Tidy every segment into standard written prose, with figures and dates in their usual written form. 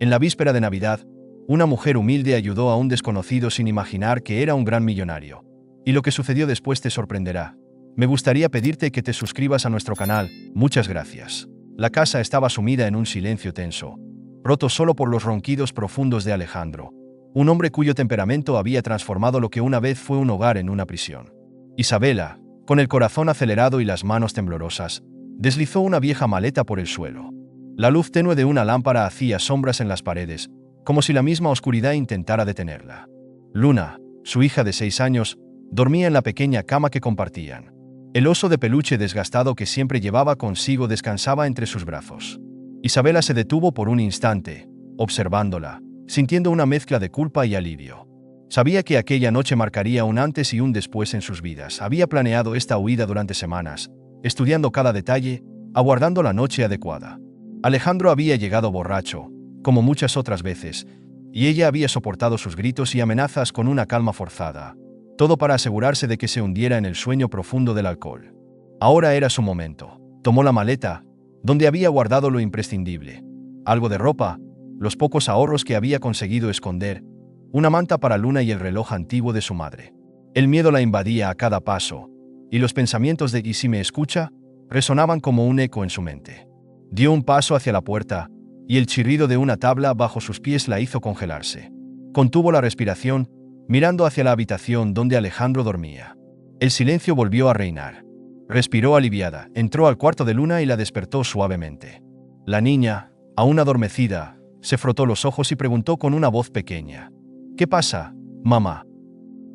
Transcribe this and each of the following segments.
En la víspera de Navidad, una mujer humilde ayudó a un desconocido sin imaginar que era un gran millonario. Y lo que sucedió después te sorprenderá. Me gustaría pedirte que te suscribas a nuestro canal. Muchas gracias. La casa estaba sumida en un silencio tenso, roto solo por los ronquidos profundos de Alejandro, un hombre cuyo temperamento había transformado lo que una vez fue un hogar en una prisión. Isabela, con el corazón acelerado y las manos temblorosas, deslizó una vieja maleta por el suelo. La luz tenue de una lámpara hacía sombras en las paredes, como si la misma oscuridad intentara detenerla. Luna, su hija de 6 años, dormía en la pequeña cama que compartían. El oso de peluche desgastado que siempre llevaba consigo descansaba entre sus brazos. Isabela se detuvo por un instante, observándola, sintiendo una mezcla de culpa y alivio. Sabía que aquella noche marcaría un antes y un después en sus vidas. Había planeado esta huida durante semanas, estudiando cada detalle, aguardando la noche adecuada. Alejandro había llegado borracho, como muchas otras veces, y ella había soportado sus gritos y amenazas con una calma forzada, todo para asegurarse de que se hundiera en el sueño profundo del alcohol. Ahora era su momento. Tomó la maleta, donde había guardado lo imprescindible, algo de ropa, los pocos ahorros que había conseguido esconder, una manta para Luna y el reloj antiguo de su madre. El miedo la invadía a cada paso, y los pensamientos de «¿y si me escucha?» resonaban como un eco en su mente. Dio un paso hacia la puerta, y el chirrido de una tabla bajo sus pies la hizo congelarse. Contuvo la respiración, mirando hacia la habitación donde Alejandro dormía. El silencio volvió a reinar. Respiró aliviada, entró al cuarto de Luna y la despertó suavemente. La niña, aún adormecida, se frotó los ojos y preguntó con una voz pequeña: «¿Qué pasa, mamá?»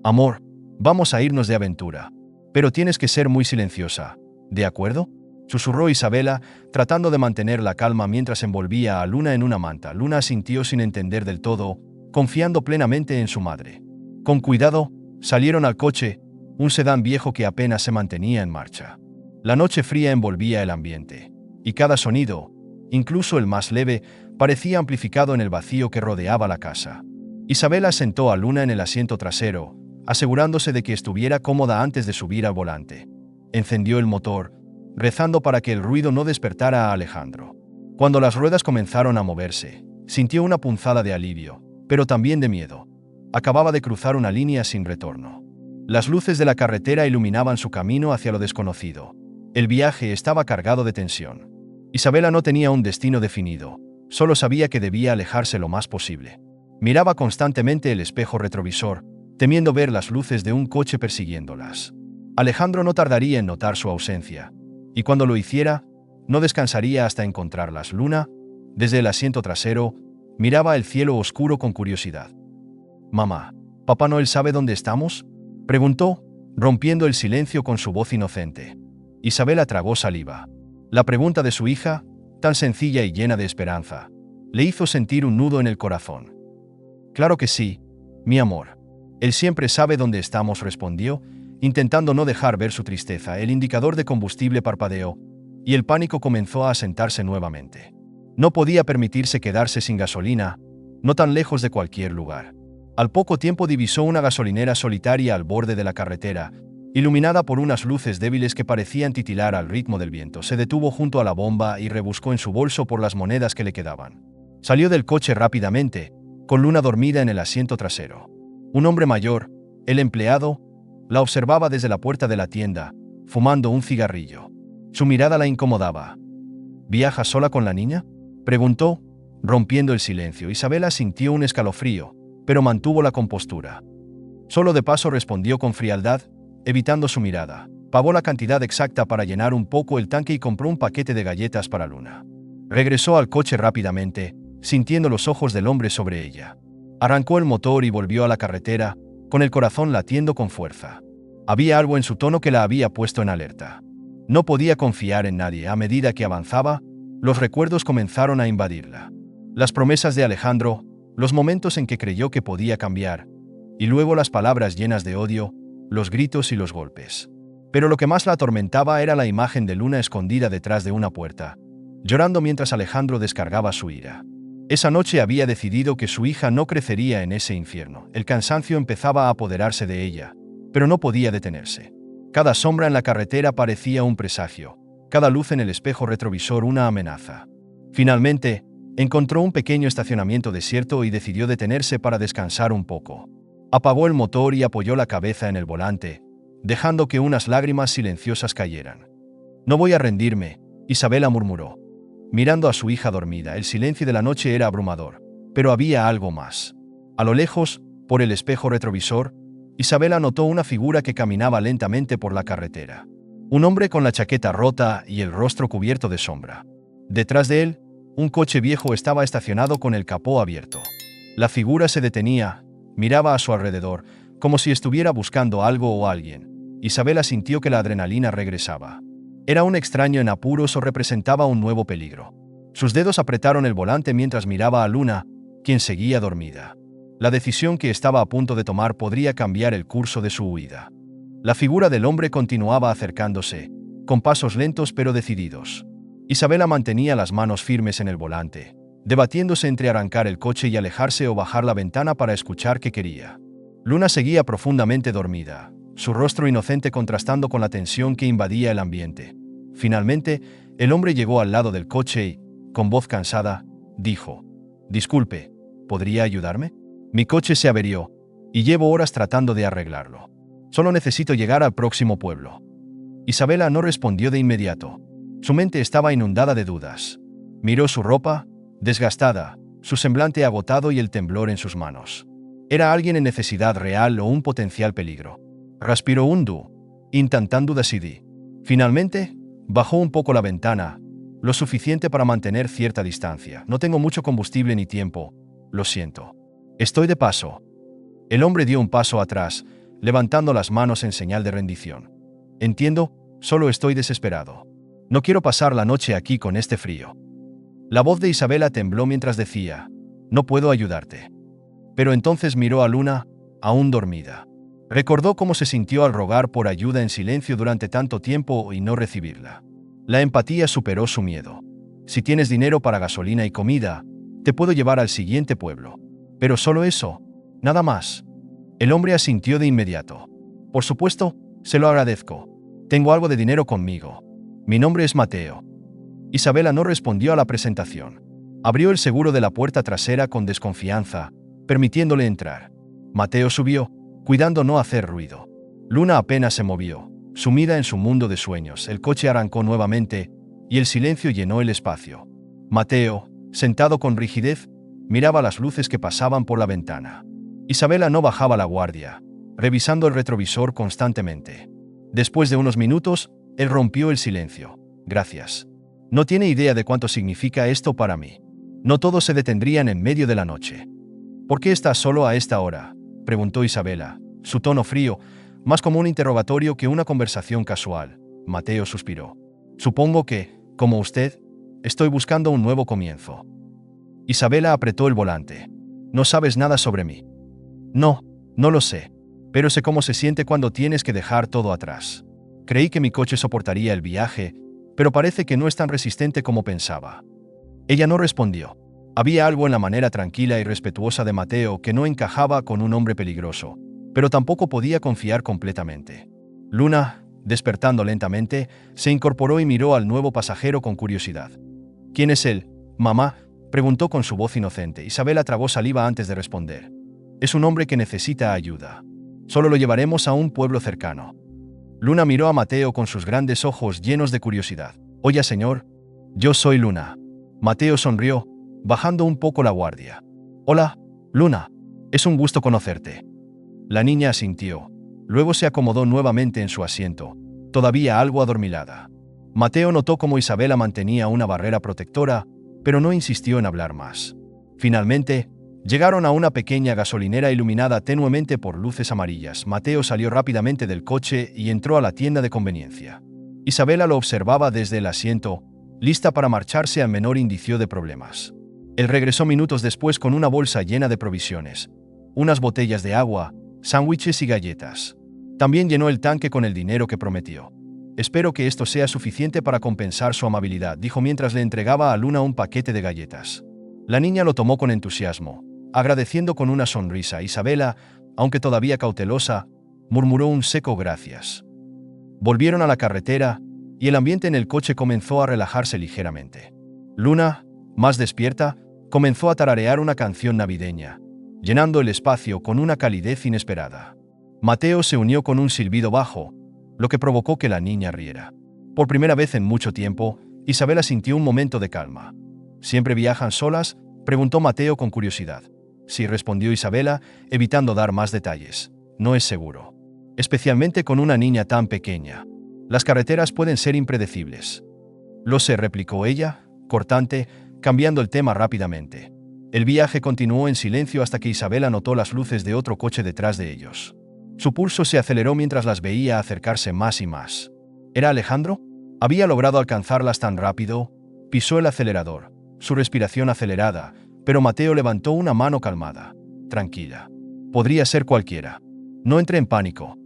«Amor, vamos a irnos de aventura. Pero tienes que ser muy silenciosa, ¿de acuerdo?», susurró Isabela, tratando de mantener la calma mientras envolvía a Luna en una manta. Luna asintió sin entender del todo, confiando plenamente en su madre. Con cuidado, salieron al coche, un sedán viejo que apenas se mantenía en marcha. La noche fría envolvía el ambiente, y cada sonido, incluso el más leve, parecía amplificado en el vacío que rodeaba la casa. Isabela sentó a Luna en el asiento trasero, asegurándose de que estuviera cómoda antes de subir al volante. Encendió el motor, rezando para que el ruido no despertara a Alejandro. Cuando las ruedas comenzaron a moverse, sintió una punzada de alivio, pero también de miedo. Acababa de cruzar una línea sin retorno. Las luces de la carretera iluminaban su camino hacia lo desconocido. El viaje estaba cargado de tensión. Isabela no tenía un destino definido, solo sabía que debía alejarse lo más posible. Miraba constantemente el espejo retrovisor, temiendo ver las luces de un coche persiguiéndolas. Alejandro no tardaría en notar su ausencia, y cuando lo hiciera, no descansaría hasta encontrarlas. Luna, desde el asiento trasero, miraba el cielo oscuro con curiosidad. «Mamá, ¿Papá Noel sabe dónde estamos?», preguntó, rompiendo el silencio con su voz inocente. Isabela tragó saliva. La pregunta de su hija, tan sencilla y llena de esperanza, le hizo sentir un nudo en el corazón. «Claro que sí, mi amor. Él siempre sabe dónde estamos», respondió, intentando no dejar ver su tristeza. El indicador de combustible parpadeó, y el pánico comenzó a asentarse nuevamente. No podía permitirse quedarse sin gasolina, no tan lejos de cualquier lugar. Al poco tiempo divisó una gasolinera solitaria al borde de la carretera, iluminada por unas luces débiles que parecían titilar al ritmo del viento. Se detuvo junto a la bomba y rebuscó en su bolso por las monedas que le quedaban. Salió del coche rápidamente, con Luna dormida en el asiento trasero. Un hombre mayor, el empleado, la observaba desde la puerta de la tienda, fumando un cigarrillo. Su mirada la incomodaba. «¿Viajas sola con la niña?», preguntó, rompiendo el silencio. Isabela sintió un escalofrío, pero mantuvo la compostura. «Solo de paso», respondió con frialdad, evitando su mirada. Pagó la cantidad exacta para llenar un poco el tanque y compró un paquete de galletas para Luna. Regresó al coche rápidamente, sintiendo los ojos del hombre sobre ella. Arrancó el motor y volvió a la carretera, con el corazón latiendo con fuerza. Había algo en su tono que la había puesto en alerta. No podía confiar en nadie. A medida que avanzaba, los recuerdos comenzaron a invadirla. Las promesas de Alejandro, los momentos en que creyó que podía cambiar, y luego las palabras llenas de odio, los gritos y los golpes. Pero lo que más la atormentaba era la imagen de Luna escondida detrás de una puerta, llorando mientras Alejandro descargaba su ira. Esa noche había decidido que su hija no crecería en ese infierno. El cansancio empezaba a apoderarse de ella, pero no podía detenerse. Cada sombra en la carretera parecía un presagio, cada luz en el espejo retrovisor una amenaza. Finalmente, Encontró un pequeño estacionamiento desierto y decidió detenerse para descansar un poco. Apagó el motor y apoyó la cabeza en el volante, dejando que unas lágrimas silenciosas cayeran. «No voy a rendirme», Isabela murmuró. Mirando a su hija dormida, el silencio de la noche era abrumador, pero había algo más. A lo lejos, por el espejo retrovisor, Isabela notó una figura que caminaba lentamente por la carretera. Un hombre con la chaqueta rota y el rostro cubierto de sombra. Detrás de él, un coche viejo estaba estacionado con el capó abierto. La figura se detenía, miraba a su alrededor, como si estuviera buscando algo o alguien. Isabela sintió que la adrenalina regresaba. ¿Era un extraño en apuros o representaba un nuevo peligro? Sus dedos apretaron el volante mientras miraba a Luna, quien seguía dormida. La decisión que estaba a punto de tomar podría cambiar el curso de su huida. La figura del hombre continuaba acercándose, con pasos lentos pero decididos. Isabela mantenía las manos firmes en el volante, debatiéndose entre arrancar el coche y alejarse o bajar la ventana para escuchar qué quería. Luna seguía profundamente dormida, su rostro inocente contrastando con la tensión que invadía el ambiente. Finalmente, el hombre llegó al lado del coche y, con voz cansada, dijo: «Disculpe, ¿podría ayudarme? Mi coche se averió, y llevo horas tratando de arreglarlo. Solo necesito llegar al próximo pueblo». Isabela no respondió de inmediato. Su mente estaba inundada de dudas. Miró su ropa, desgastada, su semblante agotado y el temblor en sus manos. ¿Era alguien en necesidad real o un potencial peligro? Respiró hondo, intentando decidir. Finalmente, bajó un poco la ventana, lo suficiente para mantener cierta distancia. «No tengo mucho combustible ni tiempo, lo siento. Estoy de paso». El hombre dio un paso atrás, levantando las manos en señal de rendición. «Entiendo, solo estoy desesperado. No quiero pasar la noche aquí con este frío». La voz de Isabela tembló mientras decía: «No puedo ayudarte». Pero entonces miró a Luna, aún dormida. Recordó cómo se sintió al rogar por ayuda en silencio durante tanto tiempo y no recibirla. La empatía superó su miedo. «Si tienes dinero para gasolina y comida, te puedo llevar al siguiente pueblo. Pero solo eso, nada más». El hombre asintió de inmediato. «Por supuesto, se lo agradezco. Tengo algo de dinero conmigo. Mi nombre es Mateo». Isabela no respondió a la presentación. Abrió el seguro de la puerta trasera con desconfianza, permitiéndole entrar. Mateo subió, cuidando no hacer ruido. Luna apenas se movió, sumida en su mundo de sueños. El coche arrancó nuevamente, y el silencio llenó el espacio. Mateo, sentado con rigidez, miraba las luces que pasaban por la ventana. Isabela no bajaba la guardia, revisando el retrovisor constantemente. Después de unos minutos, él rompió el silencio. «Gracias. No tiene idea de cuánto significa esto para mí. No todos se detendrían en medio de la noche». «¿Por qué estás solo a esta hora?», preguntó Isabela, su tono frío, más como un interrogatorio que una conversación casual. Mateo suspiró. «Supongo que, como usted, estoy buscando un nuevo comienzo». Isabela apretó el volante. «¿No sabes nada sobre mí?». «No, no lo sé, pero sé cómo se siente cuando tienes que dejar todo atrás. Creí que mi coche soportaría el viaje, pero parece que no es tan resistente como pensaba». Ella no respondió. Había algo en la manera tranquila y respetuosa de Mateo que no encajaba con un hombre peligroso, pero tampoco podía confiar completamente. Luna, despertando lentamente, se incorporó y miró al nuevo pasajero con curiosidad. «¿Quién es él, mamá?», preguntó con su voz inocente. Isabela tragó saliva antes de responder. «Es un hombre que necesita ayuda. Solo lo llevaremos a un pueblo cercano». Luna miró a Mateo con sus grandes ojos llenos de curiosidad. «Oye, señor, yo soy Luna». Mateo sonrió, bajando un poco la guardia. «Hola, Luna. Es un gusto conocerte». La niña asintió. Luego se acomodó nuevamente en su asiento, todavía algo adormilada. Mateo notó cómo Isabela mantenía una barrera protectora, pero no insistió en hablar más. Finalmente, llegaron a una pequeña gasolinera iluminada tenuemente por luces amarillas. Mateo salió rápidamente del coche y entró a la tienda de conveniencia. Isabela lo observaba desde el asiento, lista para marcharse al menor indicio de problemas. Él regresó minutos después con una bolsa llena de provisiones, unas botellas de agua, sándwiches y galletas. También llenó el tanque con el dinero que prometió. «Espero que esto sea suficiente para compensar su amabilidad», dijo mientras le entregaba a Luna un paquete de galletas. La niña lo tomó con entusiasmo, agradeciendo con una sonrisa. Isabela, aunque todavía cautelosa, murmuró un seco gracias. Volvieron a la carretera, y el ambiente en el coche comenzó a relajarse ligeramente. Luna, más despierta, Comenzó a tararear una canción navideña, llenando el espacio con una calidez inesperada. Mateo se unió con un silbido bajo, lo que provocó que la niña riera. Por primera vez en mucho tiempo, Isabela sintió un momento de calma. ¿Siempre viajan solas?, preguntó Mateo con curiosidad. Sí, respondió Isabela, evitando dar más detalles. No es seguro. Especialmente con una niña tan pequeña. Las carreteras pueden ser impredecibles. Lo sé, replicó ella, cortante, cambiando el tema rápidamente. El viaje continuó en silencio hasta que Isabela notó las luces de otro coche detrás de ellos. Su pulso se aceleró mientras las veía acercarse más y más. ¿Era Alejandro? Había logrado alcanzarlas tan rápido. Pisó el acelerador, su respiración acelerada, pero Mateo levantó una mano calmada. Tranquila. Podría ser cualquiera. No entré en pánico.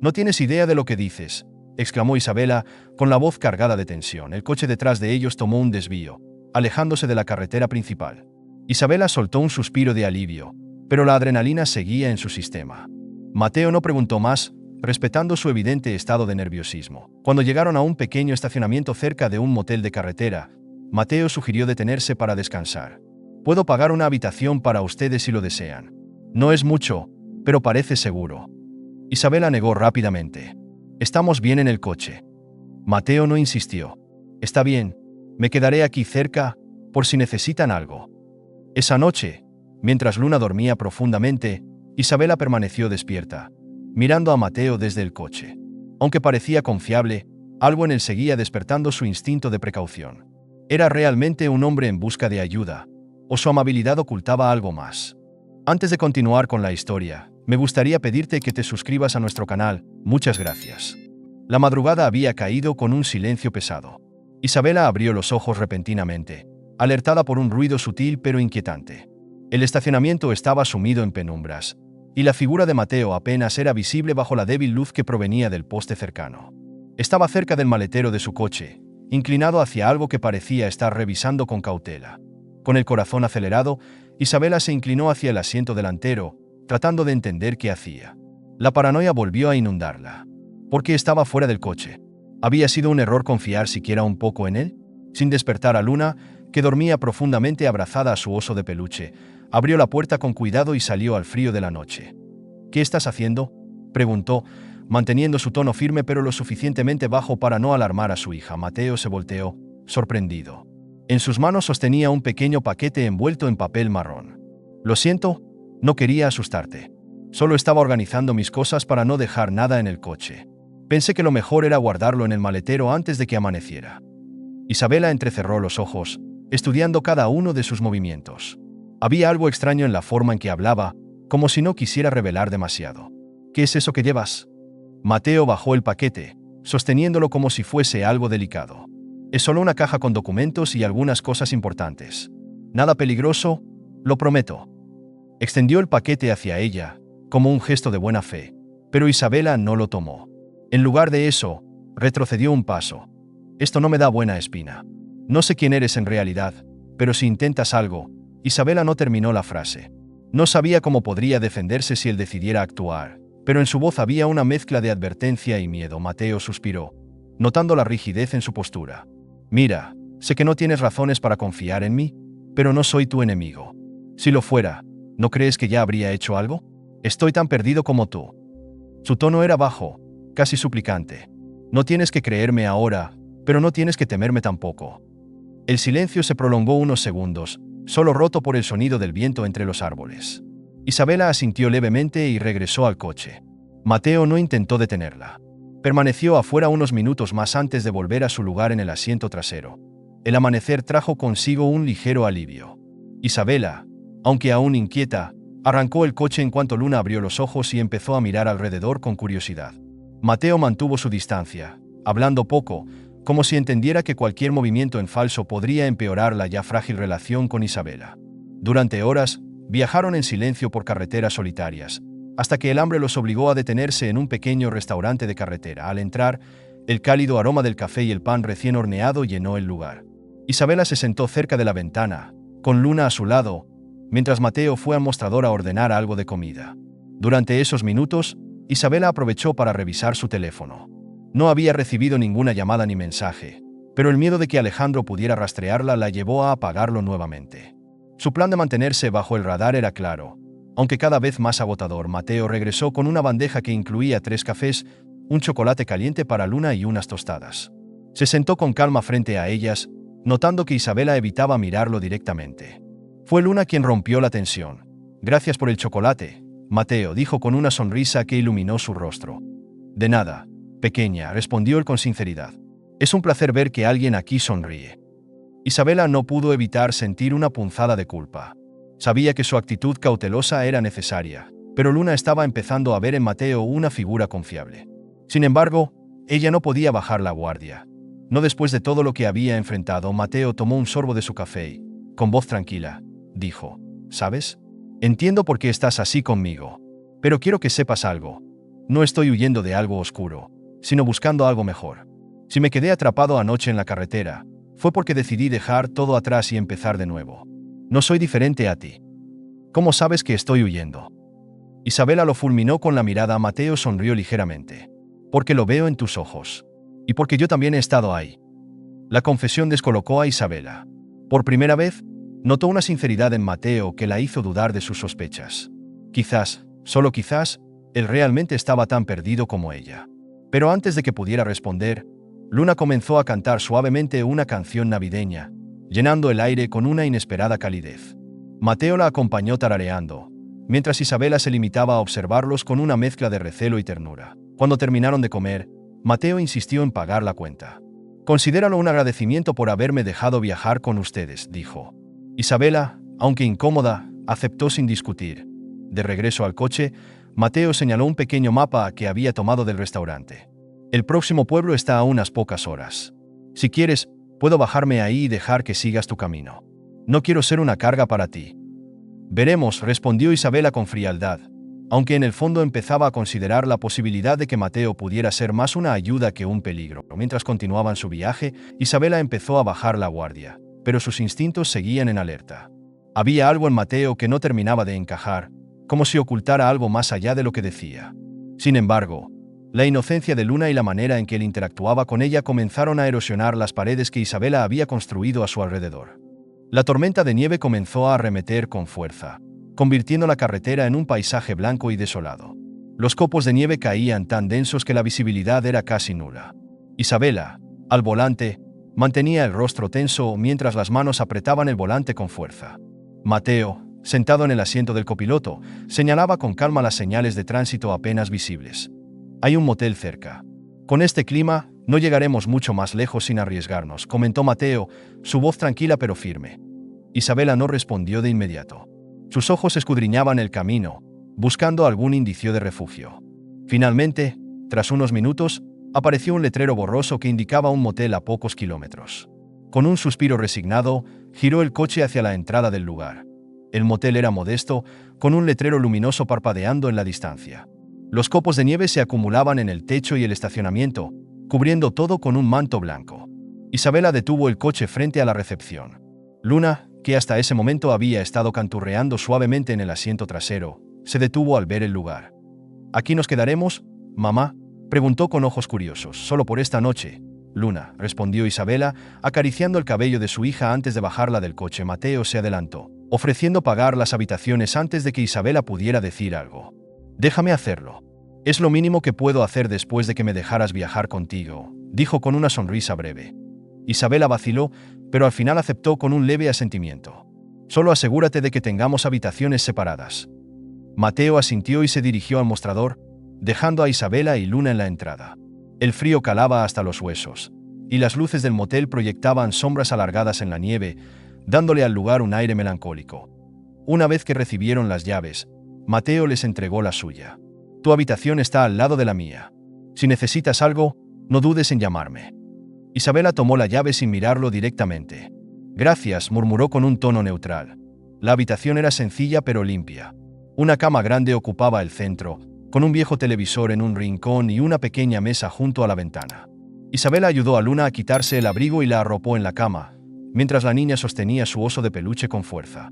No tienes idea de lo que dices, exclamó Isabela, con la voz cargada de tensión. El coche detrás de ellos tomó un desvío, alejándose de la carretera principal. Isabela soltó un suspiro de alivio, pero la adrenalina seguía en su sistema. Mateo no preguntó más, respetando su evidente estado de nerviosismo. Cuando llegaron a un pequeño estacionamiento cerca de un motel de carretera, Mateo sugirió detenerse para descansar. Puedo pagar una habitación para ustedes si lo desean. No es mucho, pero parece seguro. Isabela negó rápidamente. Estamos bien en el coche. Mateo no insistió. Está bien, me quedaré aquí cerca, por si necesitan algo. Esa noche, mientras Luna dormía profundamente, Isabela permaneció despierta, mirando a Mateo desde el coche. Aunque parecía confiable, algo en él seguía despertando su instinto de precaución. ¿Era realmente un hombre en busca de ayuda, o su amabilidad ocultaba algo más? Antes de continuar con la historia, me gustaría pedirte que te suscribas a nuestro canal. Muchas gracias. La madrugada había caído con un silencio pesado. Isabela abrió los ojos repentinamente, alertada por un ruido sutil pero inquietante. El estacionamiento estaba sumido en penumbras, y la figura de Mateo apenas era visible bajo la débil luz que provenía del poste cercano. Estaba cerca del maletero de su coche, inclinado hacia algo que parecía estar revisando con cautela. Con el corazón acelerado, Isabela se inclinó hacia el asiento delantero, tratando de entender qué hacía. La paranoia volvió a inundarla. ¿Por qué estaba fuera del coche? ¿Había sido un error confiar siquiera un poco en él? Sin despertar a Luna, que dormía profundamente abrazada a su oso de peluche, abrió la puerta con cuidado y salió al frío de la noche. ¿Qué estás haciendo?, preguntó, manteniendo su tono firme pero lo suficientemente bajo para no alarmar a su hija. Mateo se volteó, sorprendido. En sus manos sostenía un pequeño paquete envuelto en papel marrón. Lo siento, no quería asustarte. Solo estaba organizando mis cosas para no dejar nada en el coche. Pensé que lo mejor era guardarlo en el maletero antes de que amaneciera. Isabela entrecerró los ojos, estudiando cada uno de sus movimientos. Había algo extraño en la forma en que hablaba, como si no quisiera revelar demasiado. ¿Qué es eso que llevas? Mateo bajó el paquete, sosteniéndolo como si fuese algo delicado. Es solo una caja con documentos y algunas cosas importantes. Nada peligroso, lo prometo. Extendió el paquete hacia ella, como un gesto de buena fe, pero Isabela no lo tomó. En lugar de eso, retrocedió un paso. Esto no me da buena espina. No sé quién eres en realidad, pero si intentas algo... Isabela no terminó la frase. No sabía cómo podría defenderse si él decidiera actuar, pero en su voz había una mezcla de advertencia y miedo. Mateo suspiró, notando la rigidez en su postura. Mira, sé que no tienes razones para confiar en mí, pero no soy tu enemigo. Si lo fuera, ¿no crees que ya habría hecho algo? Estoy tan perdido como tú. Su tono era bajo, casi suplicante. No tienes que creerme ahora, pero no tienes que temerme tampoco. El silencio se prolongó unos segundos, solo roto por el sonido del viento entre los árboles. Isabela asintió levemente y regresó al coche. Mateo no intentó detenerla. Permaneció afuera unos minutos más antes de volver a su lugar en el asiento trasero. El amanecer trajo consigo un ligero alivio. Isabela, aunque aún inquieta, arrancó el coche en cuanto Luna abrió los ojos y empezó a mirar alrededor con curiosidad. Mateo mantuvo su distancia, hablando poco, como si entendiera que cualquier movimiento en falso podría empeorar la ya frágil relación con Isabela. Durante horas, viajaron en silencio por carreteras solitarias, hasta que el hambre los obligó a detenerse en un pequeño restaurante de carretera. Al entrar, el cálido aroma del café y el pan recién horneado llenó el lugar. Isabela se sentó cerca de la ventana, con Luna a su lado, mientras Mateo fue al mostrador a ordenar algo de comida. Durante esos minutos, Isabela aprovechó para revisar su teléfono. No había recibido ninguna llamada ni mensaje, pero el miedo de que Alejandro pudiera rastrearla la llevó a apagarlo nuevamente. Su plan de mantenerse bajo el radar era claro. Aunque cada vez más agotador, Mateo regresó con una bandeja que incluía 3 cafés, un chocolate caliente para Luna y unas tostadas. Se sentó con calma frente a ellas, notando que Isabela evitaba mirarlo directamente. Fue Luna quien rompió la tensión. «Gracias por el chocolate», Mateo dijo con una sonrisa que iluminó su rostro. «De nada, pequeña», respondió él con sinceridad. «Es un placer ver que alguien aquí sonríe». Isabela no pudo evitar sentir una punzada de culpa. Sabía que su actitud cautelosa era necesaria, pero Luna estaba empezando a ver en Mateo una figura confiable. Sin embargo, ella no podía bajar la guardia. No después de todo lo que había enfrentado. Mateo tomó un sorbo de su café y, con voz tranquila, dijo: «¿Sabes? Entiendo por qué estás así conmigo. Pero quiero que sepas algo. No estoy huyendo de algo oscuro, sino buscando algo mejor. Si me quedé atrapado anoche en la carretera, fue porque decidí dejar todo atrás y empezar de nuevo. No soy diferente a ti. ¿Cómo sabes que estoy huyendo?». Isabela lo fulminó con la mirada. Mateo sonrió ligeramente. «Porque lo veo en tus ojos. Y porque yo también he estado ahí». La confesión descolocó a Isabela. Por primera vez, notó una sinceridad en Mateo que la hizo dudar de sus sospechas. Quizás, solo quizás, él realmente estaba tan perdido como ella. Pero antes de que pudiera responder, Luna comenzó a cantar suavemente una canción navideña, llenando el aire con una inesperada calidez. Mateo la acompañó tarareando, mientras Isabela se limitaba a observarlos con una mezcla de recelo y ternura. Cuando terminaron de comer, Mateo insistió en pagar la cuenta. «Considéralo un agradecimiento por haberme dejado viajar con ustedes», dijo. Isabela, aunque incómoda, aceptó sin discutir. De regreso al coche, Mateo señaló un pequeño mapa que había tomado del restaurante. «El próximo pueblo está a unas pocas horas. Si quieres, puedo bajarme ahí y dejar que sigas tu camino. No quiero ser una carga para ti». «Veremos», respondió Isabela con frialdad, aunque en el fondo empezaba a considerar la posibilidad de que Mateo pudiera ser más una ayuda que un peligro. Mientras continuaban su viaje, Isabela empezó a bajar la guardia, pero sus instintos seguían en alerta. Había algo en Mateo que no terminaba de encajar, como si ocultara algo más allá de lo que decía. Sin embargo, la inocencia de Luna y la manera en que él interactuaba con ella comenzaron a erosionar las paredes que Isabela había construido a su alrededor. La tormenta de nieve comenzó a arremeter con fuerza, convirtiendo la carretera en un paisaje blanco y desolado. Los copos de nieve caían tan densos que la visibilidad era casi nula. Isabela, al volante, mantenía el rostro tenso mientras las manos apretaban el volante con fuerza. Mateo, sentado en el asiento del copiloto, señalaba con calma las señales de tránsito apenas visibles. «Hay un motel cerca. Con este clima, no llegaremos mucho más lejos sin arriesgarnos», comentó Mateo, su voz tranquila pero firme. Isabela no respondió de inmediato. Sus ojos escudriñaban el camino, buscando algún indicio de refugio. Finalmente, tras unos minutos, apareció un letrero borroso que indicaba un motel a pocos kilómetros. Con un suspiro resignado, giró el coche hacia la entrada del lugar. El motel era modesto, con un letrero luminoso parpadeando en la distancia. Los copos de nieve se acumulaban en el techo y el estacionamiento, cubriendo todo con un manto blanco. Isabela detuvo el coche frente a la recepción. Luna, que hasta ese momento había estado canturreando suavemente en el asiento trasero, se detuvo al ver el lugar. «¿Aquí nos quedaremos, mamá?», preguntó con ojos curiosos. «Solo por esta noche, Luna», respondió Isabela, acariciando el cabello de su hija antes de bajarla del coche. Mateo se adelantó, ofreciendo pagar las habitaciones antes de que Isabela pudiera decir algo. «Déjame hacerlo. Es lo mínimo que puedo hacer después de que me dejaras viajar contigo», dijo con una sonrisa breve. Isabela vaciló, pero al final aceptó con un leve asentimiento. «Solo asegúrate de que tengamos habitaciones separadas». Mateo asintió y se dirigió al mostrador, dejando a Isabela y Luna en la entrada. El frío calaba hasta los huesos, y las luces del motel proyectaban sombras alargadas en la nieve, dándole al lugar un aire melancólico. Una vez que recibieron las llaves, Mateo les entregó la suya. «Tu habitación está al lado de la mía. Si necesitas algo, no dudes en llamarme». Isabela tomó la llave sin mirarlo directamente. «Gracias», murmuró con un tono neutral. La habitación era sencilla pero limpia. Una cama grande ocupaba el centro, con un viejo televisor en un rincón y una pequeña mesa junto a la ventana. Isabela ayudó a Luna a quitarse el abrigo y la arropó en la cama, mientras la niña sostenía su oso de peluche con fuerza.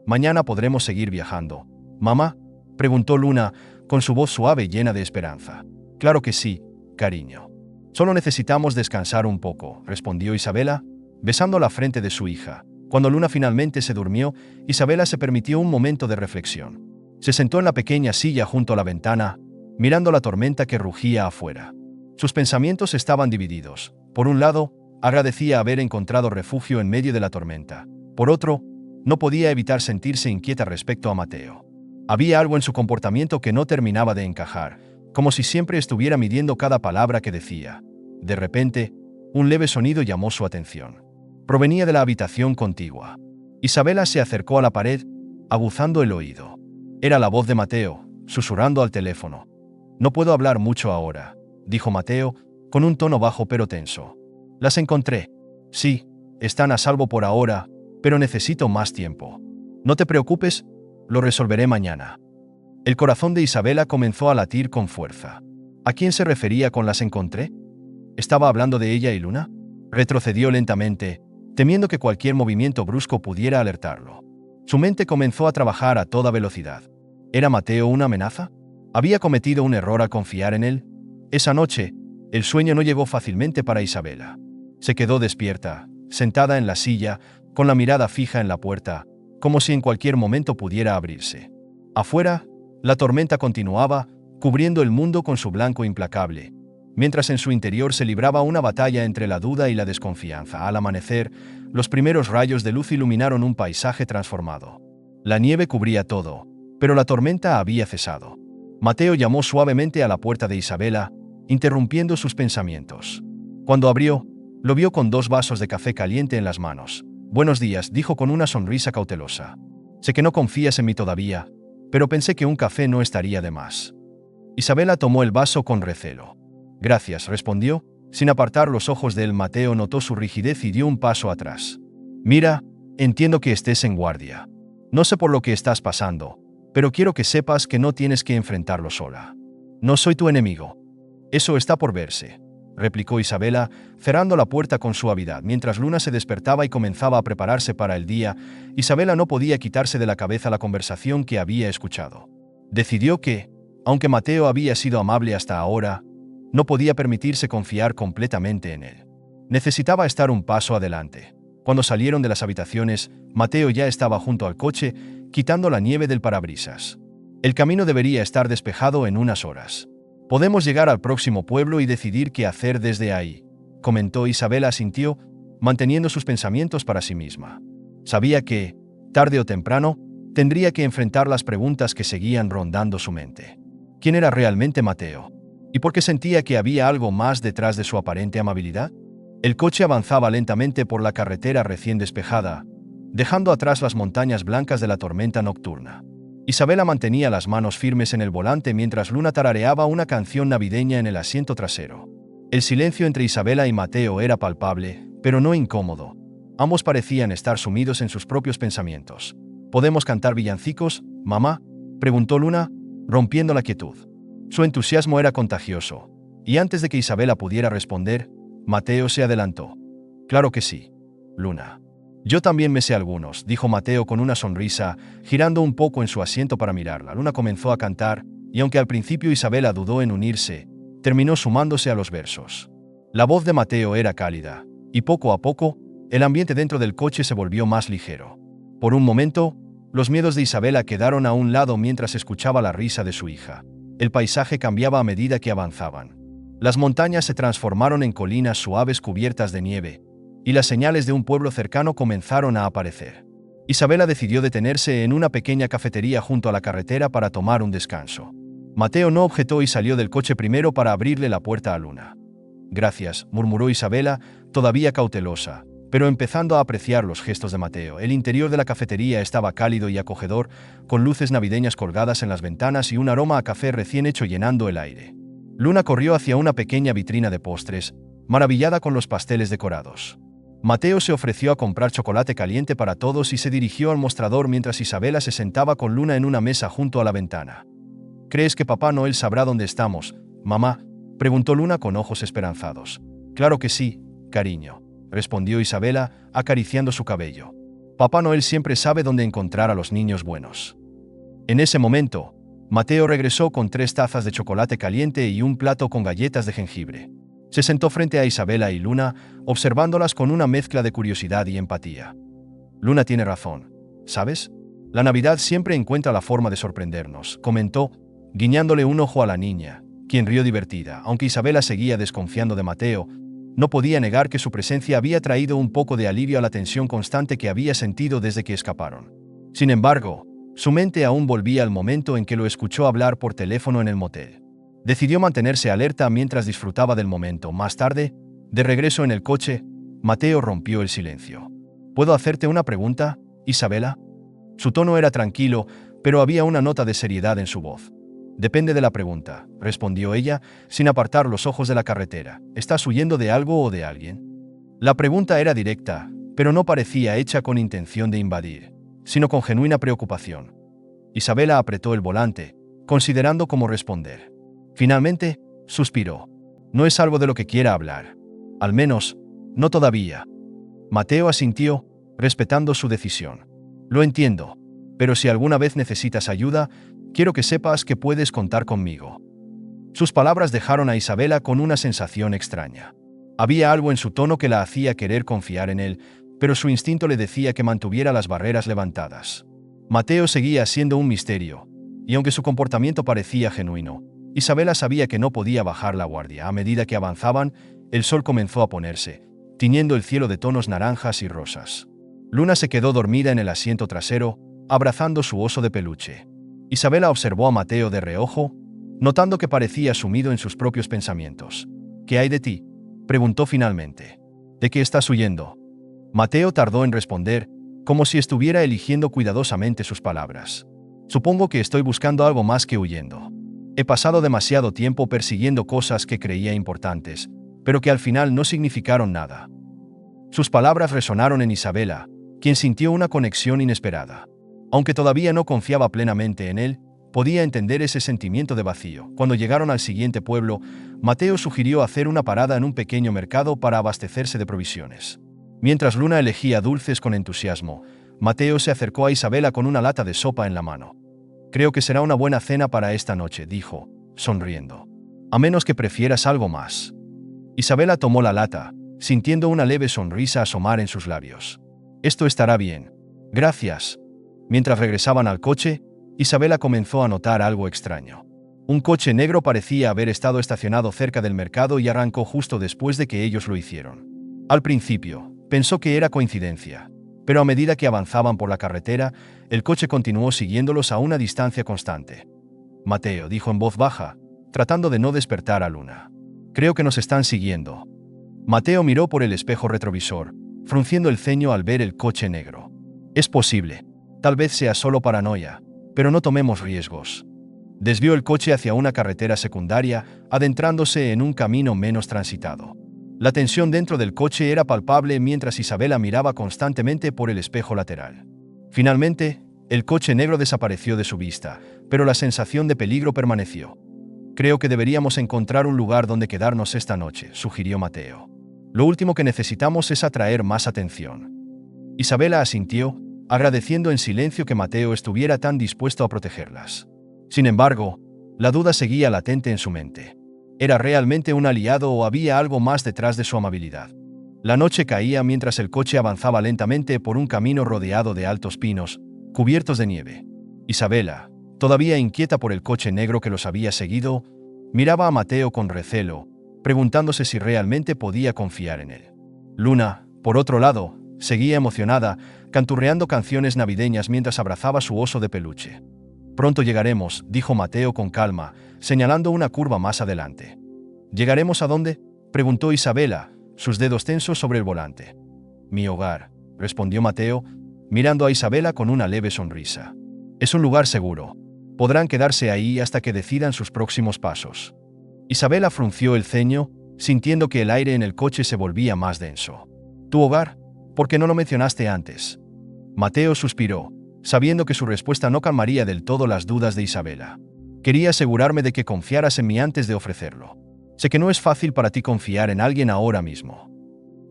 «¿Mañana podremos seguir viajando, mamá?», preguntó Luna, con su voz suave y llena de esperanza. «Claro que sí, cariño. Solo necesitamos descansar un poco», respondió Isabela, besando la frente de su hija, Cuando Luna finalmente se durmió, Isabela se permitió un momento de reflexión. Se sentó en la pequeña silla junto a la ventana, mirando la tormenta que rugía afuera. Sus pensamientos estaban divididos. Por un lado, agradecía haber encontrado refugio en medio de la tormenta. Por otro, no podía evitar sentirse inquieta respecto a Mateo. Había algo en su comportamiento que no terminaba de encajar, como si siempre estuviera midiendo cada palabra que decía. De repente, un leve sonido llamó su atención. Provenía de la habitación contigua. Isabela se acercó a la pared, aguzando el oído. Era la voz de Mateo, susurrando al teléfono. «No puedo hablar mucho ahora», dijo Mateo, con un tono bajo pero tenso. «Las encontré. Sí, están a salvo por ahora, pero necesito más tiempo. No te preocupes, lo resolveré mañana». El corazón de Isabela comenzó a latir con fuerza. ¿A quién se refería con «las encontré»? ¿Estaba hablando de ella y Luna? Retrocedió lentamente, temiendo que cualquier movimiento brusco pudiera alertarlo. Su mente comenzó a trabajar a toda velocidad. ¿Era Mateo una amenaza? ¿Había cometido un error al confiar en él? Esa noche, el sueño no llegó fácilmente para Isabela. Se quedó despierta, sentada en la silla, con la mirada fija en la puerta, como si en cualquier momento pudiera abrirse. Afuera, la tormenta continuaba, cubriendo el mundo con su blanco implacable, mientras en su interior se libraba una batalla entre la duda y la desconfianza. Al amanecer, los primeros rayos de luz iluminaron un paisaje transformado. La nieve cubría todo, pero la tormenta había cesado. Mateo llamó suavemente a la puerta de Isabela, interrumpiendo sus pensamientos. Cuando abrió, lo vio con 2 vasos de café caliente en las manos. «Buenos días», dijo con una sonrisa cautelosa. «Sé que no confías en mí todavía, pero pensé que un café no estaría de más». Isabela tomó el vaso con recelo. «Gracias», respondió, sin apartar los ojos de él. Mateo notó su rigidez y dio un paso atrás. «Mira, entiendo que estés en guardia. No sé por lo que estás pasando, pero quiero que sepas que no tienes que enfrentarlo sola. No soy tu enemigo». «Eso está por verse», replicó Isabela, cerrando la puerta con suavidad. Mientras Luna se despertaba y comenzaba a prepararse para el día, Isabela no podía quitarse de la cabeza la conversación que había escuchado. Decidió que, aunque Mateo había sido amable hasta ahora, no podía permitirse confiar completamente en él. Necesitaba estar un paso adelante. Cuando salieron de las habitaciones, Mateo ya estaba junto al coche, quitando la nieve del parabrisas. El camino debería estar despejado en unas horas. «Podemos llegar al próximo pueblo y decidir qué hacer desde ahí», comentó. Isabela asintió, manteniendo sus pensamientos para sí misma. Sabía que, tarde o temprano, tendría que enfrentar las preguntas que seguían rondando su mente. ¿Quién era realmente Mateo? ¿Y por qué sentía que había algo más detrás de su aparente amabilidad? El coche avanzaba lentamente por la carretera recién despejada, dejando atrás las montañas blancas de la tormenta nocturna. Isabela mantenía las manos firmes en el volante mientras Luna tarareaba una canción navideña en el asiento trasero. El silencio entre Isabela y Mateo era palpable, pero no incómodo. Ambos parecían estar sumidos en sus propios pensamientos. «¿Podemos cantar villancicos, mamá?», preguntó Luna, rompiendo la quietud. Su entusiasmo era contagioso, y antes de que Isabela pudiera responder, Mateo se adelantó. «Claro que sí, Luna. Yo también me sé algunos», dijo Mateo con una sonrisa, girando un poco en su asiento para mirarla. Luna comenzó a cantar, y aunque al principio Isabela dudó en unirse, terminó sumándose a los versos. La voz de Mateo era cálida, y poco a poco, el ambiente dentro del coche se volvió más ligero. Por un momento, los miedos de Isabela quedaron a un lado mientras escuchaba la risa de su hija. El paisaje cambiaba a medida que avanzaban. Las montañas se transformaron en colinas suaves cubiertas de nieve, y las señales de un pueblo cercano comenzaron a aparecer. Isabela decidió detenerse en una pequeña cafetería junto a la carretera para tomar un descanso. Mateo no objetó y salió del coche primero para abrirle la puerta a Luna. «Gracias», murmuró Isabela, todavía cautelosa, pero empezando a apreciar los gestos de Mateo. El interior de la cafetería estaba cálido y acogedor, con luces navideñas colgadas en las ventanas y un aroma a café recién hecho llenando el aire. Luna corrió hacia una pequeña vitrina de postres, maravillada con los pasteles decorados. Mateo se ofreció a comprar chocolate caliente para todos y se dirigió al mostrador mientras Isabela se sentaba con Luna en una mesa junto a la ventana. «¿Crees que Papá Noel sabrá dónde estamos, mamá?», preguntó Luna con ojos esperanzados. «Claro que sí, cariño», respondió Isabela, acariciando su cabello. «Papá Noel siempre sabe dónde encontrar a los niños buenos». En ese momento, Mateo regresó con 3 tazas de chocolate caliente y un plato con galletas de jengibre. Se sentó frente a Isabela y Luna, observándolas con una mezcla de curiosidad y empatía. Luna tiene razón. ¿Sabes? La Navidad siempre encuentra la forma de sorprendernos, comentó, guiñándole un ojo a la niña, quien rió divertida. Aunque Isabela seguía desconfiando de Mateo, no podía negar que su presencia había traído un poco de alivio a la tensión constante que había sentido desde que escaparon. Sin embargo, su mente aún volvía al momento en que lo escuchó hablar por teléfono en el motel. Decidió mantenerse alerta mientras disfrutaba del momento. Más tarde, de regreso en el coche, Mateo rompió el silencio. ¿Puedo hacerte una pregunta, Isabela? Su tono era tranquilo, pero había una nota de seriedad en su voz. Depende de la pregunta, respondió ella, sin apartar los ojos de la carretera. ¿Estás huyendo de algo o de alguien? La pregunta era directa, pero no parecía hecha con intención de invadir, sino con genuina preocupación. Isabela apretó el volante, considerando cómo responder. Finalmente, suspiró. No es algo de lo que quiera hablar. Al menos, no todavía. Mateo asintió, respetando su decisión. Lo entiendo, pero si alguna vez necesitas ayuda, quiero que sepas que puedes contar conmigo. Sus palabras dejaron a Isabela con una sensación extraña. Había algo en su tono que la hacía querer confiar en él, pero su instinto le decía que mantuviera las barreras levantadas. Mateo seguía siendo un misterio, y aunque su comportamiento parecía genuino, Isabela sabía que no podía bajar la guardia. A medida que avanzaban, el sol comenzó a ponerse, tiñendo el cielo de tonos naranjas y rosas. Luna se quedó dormida en el asiento trasero, abrazando su oso de peluche. Isabela observó a Mateo de reojo, notando que parecía sumido en sus propios pensamientos. ¿Qué hay de ti?, preguntó finalmente. ¿De qué estás huyendo? Mateo tardó en responder, como si estuviera eligiendo cuidadosamente sus palabras. Supongo que estoy buscando algo más que huyendo. He pasado demasiado tiempo persiguiendo cosas que creía importantes, pero que al final no significaron nada. Sus palabras resonaron en Isabela, quien sintió una conexión inesperada. Aunque todavía no confiaba plenamente en él, podía entender ese sentimiento de vacío. Cuando llegaron al siguiente pueblo, Mateo sugirió hacer una parada en un pequeño mercado para abastecerse de provisiones. Mientras Luna elegía dulces con entusiasmo, Mateo se acercó a Isabela con una lata de sopa en la mano. Creo que será una buena cena para esta noche, dijo, sonriendo. A menos que prefieras algo más. Isabela tomó la lata, sintiendo una leve sonrisa asomar en sus labios. Esto estará bien. Gracias. Mientras regresaban al coche, Isabela comenzó a notar algo extraño. Un coche negro parecía haber estado estacionado cerca del mercado y arrancó justo después de que ellos lo hicieron. Al principio, pensó que era coincidencia, pero a medida que avanzaban por la carretera, el coche continuó siguiéndolos a una distancia constante. Mateo dijo en voz baja, tratando de no despertar a Luna. Creo que nos están siguiendo. Mateo miró por el espejo retrovisor, frunciendo el ceño al ver el coche negro. Es posible. Tal vez sea solo paranoia, pero no tomemos riesgos. Desvió el coche hacia una carretera secundaria, adentrándose en un camino menos transitado. La tensión dentro del coche era palpable mientras Isabela miraba constantemente por el espejo lateral. Finalmente, el coche negro desapareció de su vista, pero la sensación de peligro permaneció. Creo que deberíamos encontrar un lugar donde quedarnos esta noche, sugirió Mateo. Lo último que necesitamos es atraer más atención. Isabela asintió, agradeciendo en silencio que Mateo estuviera tan dispuesto a protegerlas. Sin embargo, la duda seguía latente en su mente. ¿Era realmente un aliado o había algo más detrás de su amabilidad? La noche caía mientras el coche avanzaba lentamente por un camino rodeado de altos pinos, cubiertos de nieve. Isabela, todavía inquieta por el coche negro que los había seguido, miraba a Mateo con recelo, preguntándose si realmente podía confiar en él. Luna, por otro lado, seguía emocionada, canturreando canciones navideñas mientras abrazaba su oso de peluche. Pronto llegaremos, dijo Mateo con calma, señalando una curva más adelante. ¿Llegaremos a dónde?, preguntó Isabela, sus dedos tensos sobre el volante. Mi hogar, respondió Mateo, mirando a Isabela con una leve sonrisa. Es un lugar seguro. Podrán quedarse ahí hasta que decidan sus próximos pasos. Isabela frunció el ceño, sintiendo que el aire en el coche se volvía más denso. ¿Tu hogar? ¿Por qué no lo mencionaste antes? Mateo suspiró, sabiendo que su respuesta no calmaría del todo las dudas de Isabela. Quería asegurarme de que confiaras en mí antes de ofrecerlo. Sé que no es fácil para ti confiar en alguien ahora mismo.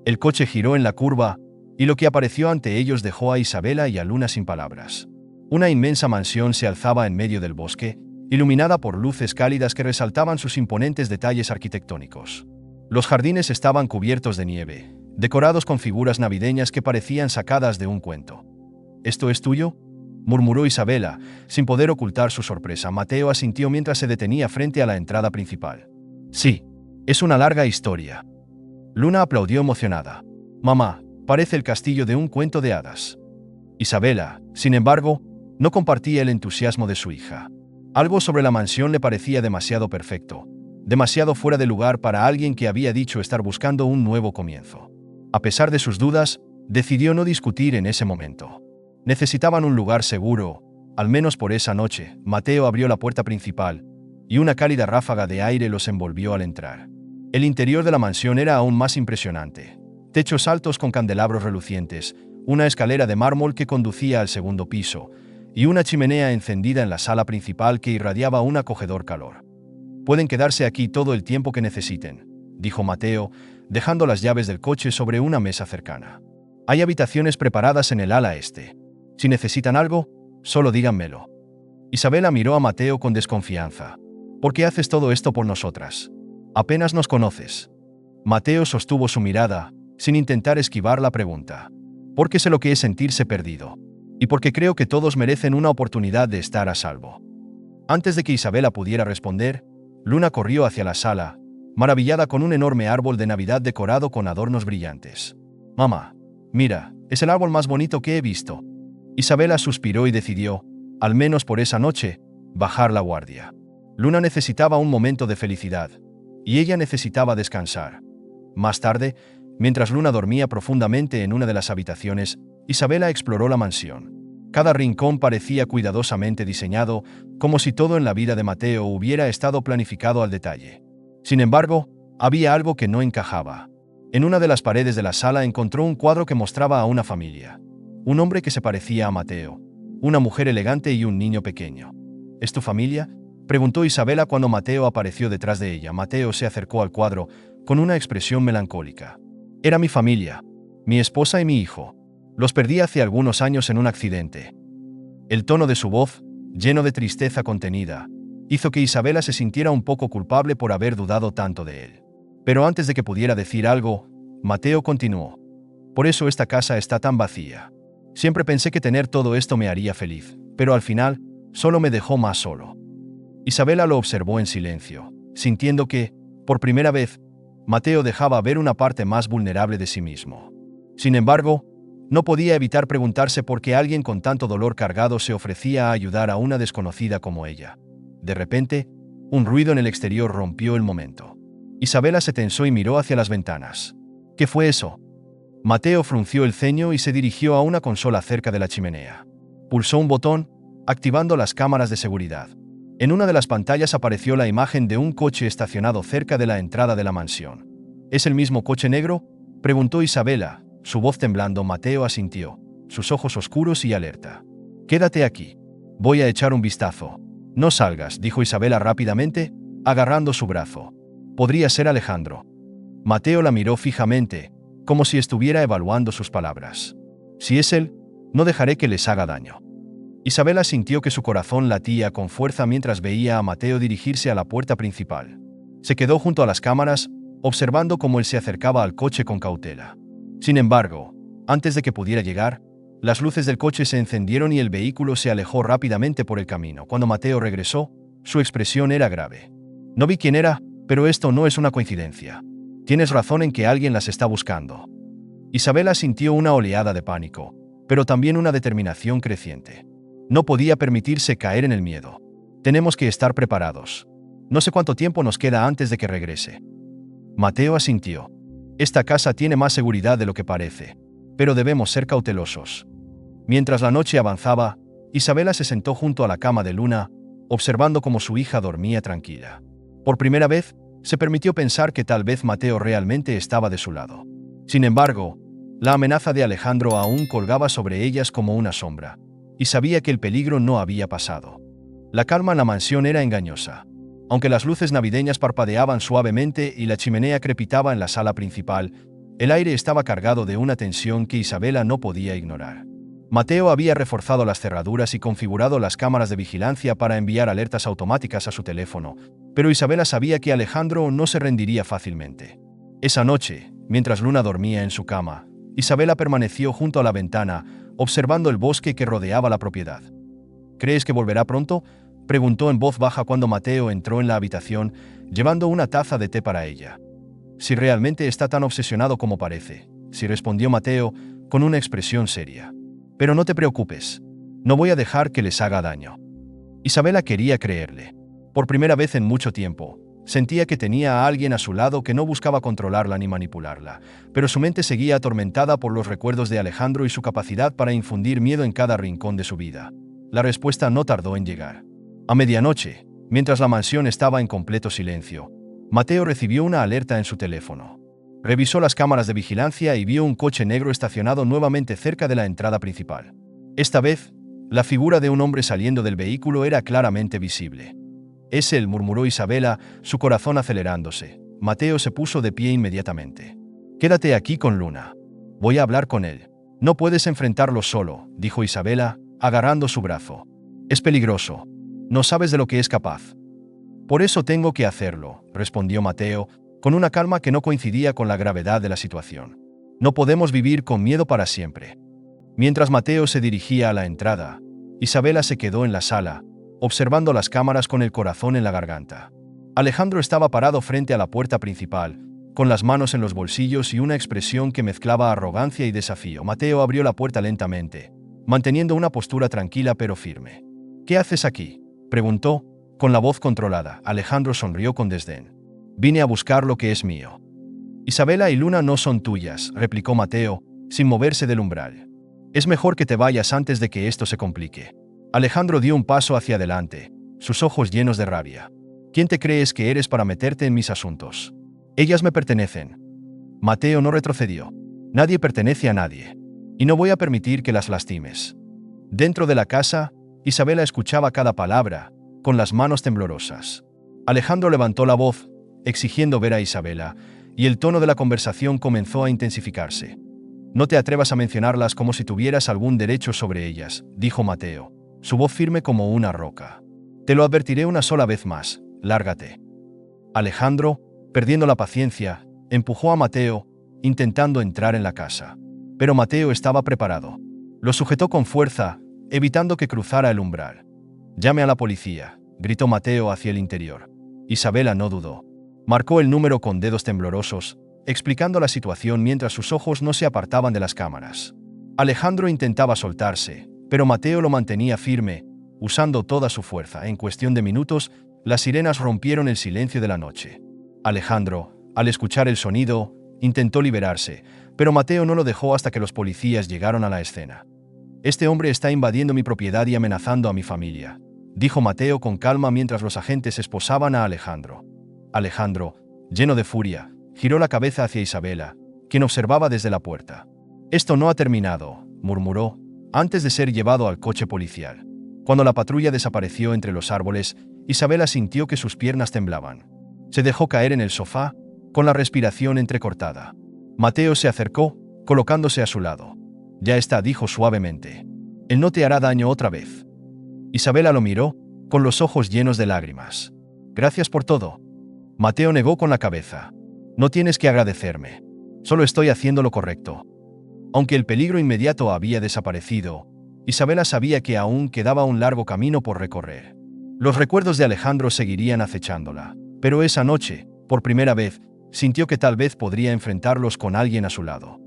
El coche giró en la curva, y lo que apareció ante ellos dejó a Isabela y a Luna sin palabras. Una inmensa mansión se alzaba en medio del bosque, iluminada por luces cálidas que resaltaban sus imponentes detalles arquitectónicos. Los jardines estaban cubiertos de nieve, decorados con figuras navideñas que parecían sacadas de un cuento. ¿Esto es tuyo?, murmuró Isabela, sin poder ocultar su sorpresa. Mateo asintió mientras se detenía frente a la entrada principal. Sí, es una larga historia. Luna aplaudió emocionada. Mamá, parece el castillo de un cuento de hadas. Isabela, sin embargo, no compartía el entusiasmo de su hija. Algo sobre la mansión le parecía demasiado perfecto, demasiado fuera de lugar para alguien que había dicho estar buscando un nuevo comienzo. A pesar de sus dudas, decidió no discutir en ese momento. Necesitaban un lugar seguro, al menos por esa noche. Mateo abrió la puerta principal, y una cálida ráfaga de aire los envolvió al entrar. El interior de la mansión era aún más impresionante. Techos altos con candelabros relucientes, una escalera de mármol que conducía al segundo piso, y una chimenea encendida en la sala principal que irradiaba un acogedor calor. Pueden quedarse aquí todo el tiempo que necesiten, dijo Mateo, dejando las llaves del coche sobre una mesa cercana. Hay habitaciones preparadas en el ala este. Si necesitan algo, solo díganmelo. Isabela miró a Mateo con desconfianza. ¿Por qué haces todo esto por nosotras? Apenas nos conoces. Mateo sostuvo su mirada, sin intentar esquivar la pregunta. Porque sé lo que es sentirse perdido. Y porque creo que todos merecen una oportunidad de estar a salvo. Antes de que Isabela pudiera responder, Luna corrió hacia la sala, maravillada con un enorme árbol de Navidad decorado con adornos brillantes. Mamá, mira, es el árbol más bonito que he visto. Isabela suspiró y decidió, al menos por esa noche, bajar la guardia. Luna necesitaba un momento de felicidad, y ella necesitaba descansar. Más tarde, mientras Luna dormía profundamente en una de las habitaciones, Isabela exploró la mansión. Cada rincón parecía cuidadosamente diseñado, como si todo en la vida de Mateo hubiera estado planificado al detalle. Sin embargo, había algo que no encajaba. En una de las paredes de la sala encontró un cuadro que mostraba a una familia. Un hombre que se parecía a Mateo, una mujer elegante y un niño pequeño. ¿Es tu familia?, preguntó Isabela cuando Mateo apareció detrás de ella. Mateo se acercó al cuadro, con una expresión melancólica. Era mi familia, mi esposa y mi hijo. Los perdí hace algunos años en un accidente. El tono de su voz, lleno de tristeza contenida, hizo que Isabela se sintiera un poco culpable por haber dudado tanto de él. Pero antes de que pudiera decir algo, Mateo continuó. Por eso esta casa está tan vacía. Siempre pensé que tener todo esto me haría feliz, pero al final, solo me dejó más solo. Isabela lo observó en silencio, sintiendo que, por primera vez, Mateo dejaba ver una parte más vulnerable de sí mismo. Sin embargo, no podía evitar preguntarse por qué alguien con tanto dolor cargado se ofrecía a ayudar a una desconocida como ella. De repente, un ruido en el exterior rompió el momento. Isabela se tensó y miró hacia las ventanas. ¿Qué fue eso? Mateo frunció el ceño y se dirigió a una consola cerca de la chimenea. Pulsó un botón, activando las cámaras de seguridad. En una de las pantallas apareció la imagen de un coche estacionado cerca de la entrada de la mansión. ¿Es el mismo coche negro?, preguntó Isabela, su voz temblando. Mateo asintió, sus ojos oscuros y alerta. Quédate aquí. Voy a echar un vistazo. No salgas, dijo Isabela rápidamente, agarrando su brazo. Podría ser Alejandro. Mateo la miró fijamente, como si estuviera evaluando sus palabras. Si es él, no dejaré que les haga daño. Isabela sintió que su corazón latía con fuerza mientras veía a Mateo dirigirse a la puerta principal. Se quedó junto a las cámaras, observando cómo él se acercaba al coche con cautela. Sin embargo, antes de que pudiera llegar, las luces del coche se encendieron y el vehículo se alejó rápidamente por el camino. Cuando Mateo regresó, su expresión era grave. No vi quién era, pero esto no es una coincidencia. Tienes razón en que alguien las está buscando. Isabela sintió una oleada de pánico, pero también una determinación creciente. No podía permitirse caer en el miedo. Tenemos que estar preparados. No sé cuánto tiempo nos queda antes de que regrese. Mateo asintió. Esta casa tiene más seguridad de lo que parece, pero debemos ser cautelosos. Mientras la noche avanzaba, Isabela se sentó junto a la cama de Luna, observando cómo su hija dormía tranquila. Por primera vez, se permitió pensar que tal vez Mateo realmente estaba de su lado. Sin embargo, la amenaza de Alejandro aún colgaba sobre ellas como una sombra, y sabía que el peligro no había pasado. La calma en la mansión era engañosa. Aunque las luces navideñas parpadeaban suavemente y la chimenea crepitaba en la sala principal, el aire estaba cargado de una tensión que Isabela no podía ignorar. Mateo había reforzado las cerraduras y configurado las cámaras de vigilancia para enviar alertas automáticas a su teléfono, pero Isabela sabía que Alejandro no se rendiría fácilmente. Esa noche, mientras Luna dormía en su cama, Isabela permaneció junto a la ventana, observando el bosque que rodeaba la propiedad. ¿Crees que volverá pronto?, preguntó en voz baja cuando Mateo entró en la habitación, llevando una taza de té para ella. Si realmente está tan obsesionado como parece, sí, respondió Mateo, con una expresión seria. Pero no te preocupes, no voy a dejar que les haga daño. Isabela quería creerle. Por primera vez en mucho tiempo, sentía que tenía a alguien a su lado que no buscaba controlarla ni manipularla, pero su mente seguía atormentada por los recuerdos de Alejandro y su capacidad para infundir miedo en cada rincón de su vida. La respuesta no tardó en llegar. A medianoche, mientras la mansión estaba en completo silencio, Mateo recibió una alerta en su teléfono. Revisó las cámaras de vigilancia y vio un coche negro estacionado nuevamente cerca de la entrada principal. Esta vez, la figura de un hombre saliendo del vehículo era claramente visible. «Es él», murmuró Isabela, su corazón acelerándose. Mateo se puso de pie inmediatamente. «Quédate aquí con Luna. Voy a hablar con él». «No puedes enfrentarlo solo», dijo Isabela, agarrando su brazo. «Es peligroso. No sabes de lo que es capaz». «Por eso tengo que hacerlo», respondió Mateo, con una calma que no coincidía con la gravedad de la situación. «No podemos vivir con miedo para siempre». Mientras Mateo se dirigía a la entrada, Isabela se quedó en la sala, observando las cámaras con el corazón en la garganta. Alejandro estaba parado frente a la puerta principal, con las manos en los bolsillos y una expresión que mezclaba arrogancia y desafío. Mateo abrió la puerta lentamente, manteniendo una postura tranquila pero firme. «¿Qué haces aquí?», preguntó, con la voz controlada. Alejandro sonrió con desdén. «Vine a buscar lo que es mío». «Isabela y Luna no son tuyas», replicó Mateo, sin moverse del umbral. «Es mejor que te vayas antes de que esto se complique». Alejandro dio un paso hacia adelante, sus ojos llenos de rabia. «¿Quién te crees que eres para meterte en mis asuntos? Ellas me pertenecen». Mateo no retrocedió. «Nadie pertenece a nadie. Y no voy a permitir que las lastimes». Dentro de la casa, Isabela escuchaba cada palabra, con las manos temblorosas. Alejandro levantó la voz, exigiendo ver a Isabela, y el tono de la conversación comenzó a intensificarse. «No te atrevas a mencionarlas como si tuvieras algún derecho sobre ellas», dijo Mateo, su voz firme como una roca. «Te lo advertiré una sola vez más, lárgate». Alejandro, perdiendo la paciencia, empujó a Mateo, intentando entrar en la casa. Pero Mateo estaba preparado. Lo sujetó con fuerza, evitando que cruzara el umbral. «Llame a la policía», gritó Mateo hacia el interior. Isabela no dudó. Marcó el número con dedos temblorosos, explicando la situación mientras sus ojos no se apartaban de las cámaras. Alejandro intentaba soltarse, pero Mateo lo mantenía firme, usando toda su fuerza. En cuestión de minutos, las sirenas rompieron el silencio de la noche. Alejandro, al escuchar el sonido, intentó liberarse, pero Mateo no lo dejó hasta que los policías llegaron a la escena. «Este hombre está invadiendo mi propiedad y amenazando a mi familia», dijo Mateo con calma mientras los agentes esposaban a Alejandro. Alejandro, lleno de furia, giró la cabeza hacia Isabela, quien observaba desde la puerta. «Esto no ha terminado», murmuró, antes de ser llevado al coche policial. Cuando la patrulla desapareció entre los árboles, Isabela sintió que sus piernas temblaban. Se dejó caer en el sofá, con la respiración entrecortada. Mateo se acercó, colocándose a su lado. «Ya está», dijo suavemente. «Él no te hará daño otra vez». Isabela lo miró, con los ojos llenos de lágrimas. «Gracias por todo». Mateo negó con la cabeza. «No tienes que agradecerme. Solo estoy haciendo lo correcto». Aunque el peligro inmediato había desaparecido, Isabela sabía que aún quedaba un largo camino por recorrer. Los recuerdos de Alejandro seguirían acechándola, pero esa noche, por primera vez, sintió que tal vez podría enfrentarlos con alguien a su lado.